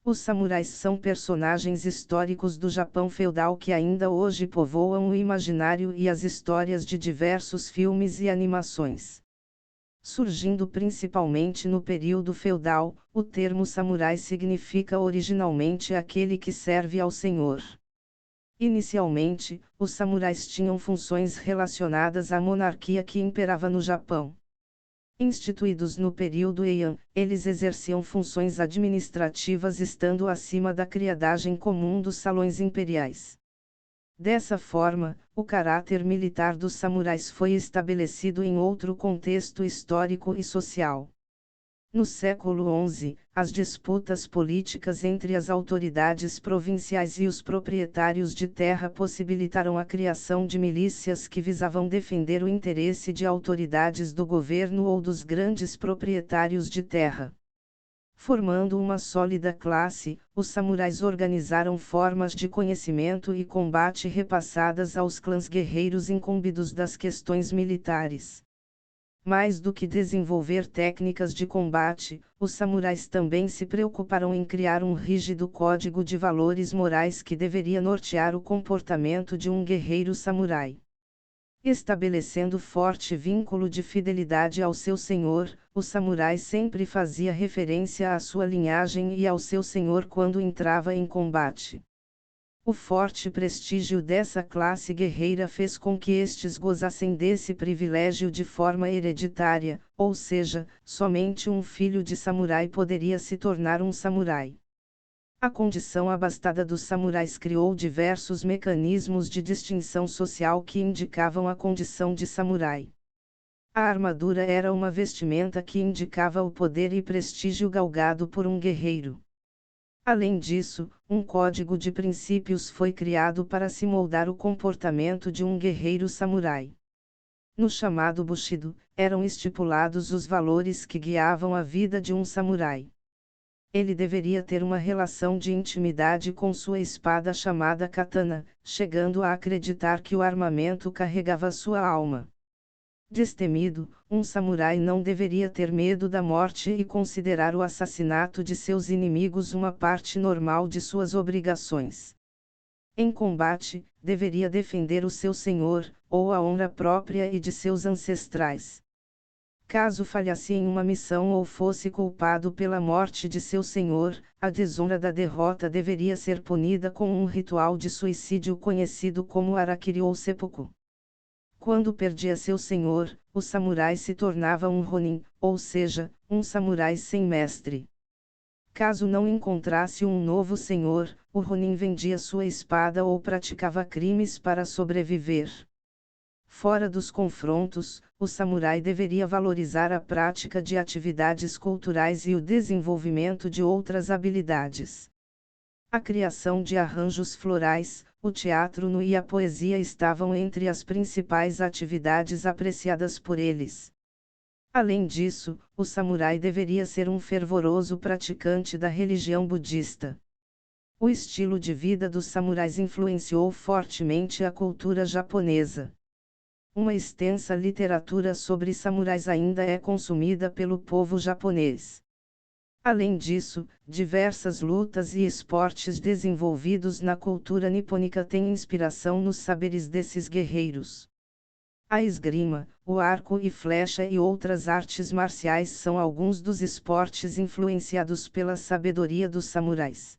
Os samurais são personagens históricos do Japão feudal que ainda hoje povoam o imaginário e as histórias de diversos filmes e animações. Surgindo principalmente no período feudal, o termo samurai significa originalmente aquele que serve ao senhor. Inicialmente, os samurais tinham funções relacionadas à monarquia que imperava no Japão. Instituídos no período Heian, eles exerciam funções administrativas estando acima da criadagem comum dos salões imperiais. Dessa forma, o caráter militar dos samurais foi estabelecido em outro contexto histórico e social. No século XI, as disputas políticas entre as autoridades provinciais e os proprietários de terra possibilitaram a criação de milícias que visavam defender o interesse de autoridades do governo ou dos grandes proprietários de terra. Formando uma sólida classe, os samurais organizaram formas de conhecimento e combate repassadas aos clãs guerreiros incumbidos das questões militares. Mais do que desenvolver técnicas de combate, os samurais também se preocuparam em criar um rígido código de valores morais que deveria nortear o comportamento de um guerreiro samurai. Estabelecendo forte vínculo de fidelidade ao seu senhor, o samurai sempre fazia referência à sua linhagem e ao seu senhor quando entrava em combate. O forte prestígio dessa classe guerreira fez com que estes gozassem desse privilégio de forma hereditária, ou seja, somente um filho de samurai poderia se tornar um samurai. A condição abastada dos samurais criou diversos mecanismos de distinção social que indicavam a condição de samurai. A armadura era uma vestimenta que indicava o poder e prestígio galgado por um guerreiro. Além disso, um código de princípios foi criado para se moldar o comportamento de um guerreiro samurai. No chamado Bushido, eram estipulados os valores que guiavam a vida de um samurai. Ele deveria ter uma relação de intimidade com sua espada chamada katana, chegando a acreditar que o armamento carregava sua alma. Destemido, um samurai não deveria ter medo da morte e considerar o assassinato de seus inimigos uma parte normal de suas obrigações. Em combate, deveria defender o seu senhor, ou a honra própria e de seus ancestrais. Caso falhasse em uma missão ou fosse culpado pela morte de seu senhor, a desonra da derrota deveria ser punida com um ritual de suicídio conhecido como harakiri ou seppuku. Quando perdia seu senhor, o samurai se tornava um ronin, ou seja, um samurai sem mestre. Caso não encontrasse um novo senhor, o ronin vendia sua espada ou praticava crimes para sobreviver. Fora dos confrontos, o samurai deveria valorizar a prática de atividades culturais e o desenvolvimento de outras habilidades. A criação de arranjos florais, o teatro nu e a poesia estavam entre as principais atividades apreciadas por eles. Além disso, o samurai deveria ser um fervoroso praticante da religião budista. O estilo de vida dos samurais influenciou fortemente a cultura japonesa. Uma extensa literatura sobre samurais ainda é consumida pelo povo japonês. Além disso, diversas lutas e esportes desenvolvidos na cultura nipônica têm inspiração nos saberes desses guerreiros. A esgrima, o arco e flecha e outras artes marciais são alguns dos esportes influenciados pela sabedoria dos samurais.